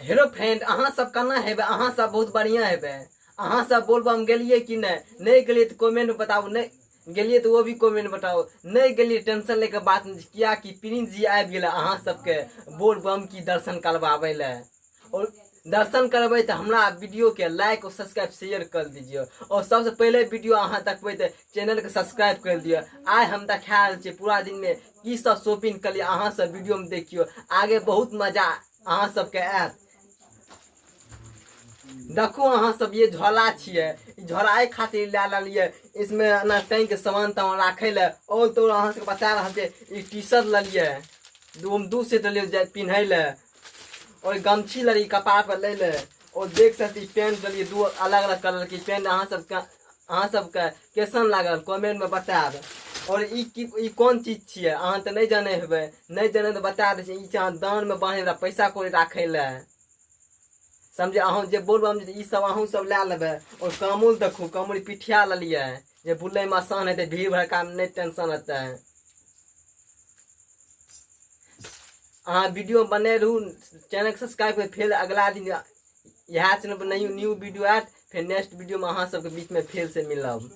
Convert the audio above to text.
Hello friend, अहाँ सब केना हेबे? अहाँ सब बहुत बढ़िया हेबे। अहाँ सब बोलबम गेलिए कि नहीं गेलिए तो कमेंट में बताओ। नहीं गेलिए तो वो भी कमेंट में बताओ। नहीं गेलिए टेंशन लेके बात नहीं, किया कि प्रिंस जी आबि गेले अहाँ सबके बोलबम की दर्शन करवावे ले। और दर्शन करबै तो हमरा वीडियो के लाइक और सब्सक्राइब शेयर कर दीजिए। और सबसे पहले वीडियो अहाँ देखबै तो चैनल के सब्सक्राइब कर दिए। आइ हम देखा रहल छियै पूरा दिन में की सब शॉपिंग कलिए, अहाँ सब वीडियो में देखियो। आगे बहुत मजा अहाँ सबके आयत। देखो अहाँ सब, ये झोला छिए, झोला खातिर ला लिये। इसमें ना टैंक के सामान तामान राखे ले। और तो अहाँ सबके बता रहल छै, ई टी शर्ट ललिए दू सेट लिये पिन्है ले। और गमछी लली कपार पर ले ले। और देख सकती पेंट ललिए दू अलग अलग कलर की पेंट। अहाँ सबके कैसन लागल कमेंट में बतायब। और ई कौन चीज छिए अहाँ तो नहीं जाने हेबै। नहीं जाने तो बता दै छी। ई छै दान में बांधे वाला पैसा कौड़ी राखे ले, समझे? अहूँ जे बोलबम ई सब अहूँ सब ला लेबै। और कामुल देखू, कामुल पिठिया ललिए जे बुलै में आसान हेतै, भीड़ भड़का में नहीं टेंशन हेतै। अहाँ वीडियो बने रहू, चैनल के सब्सक्राइब कर। फिर अगला दिन यह चैनल पर न्यू वीडियो आयत। फिर नेक्स्ट वीडियो में अहाँ सबके बीच में फिर से मिलब।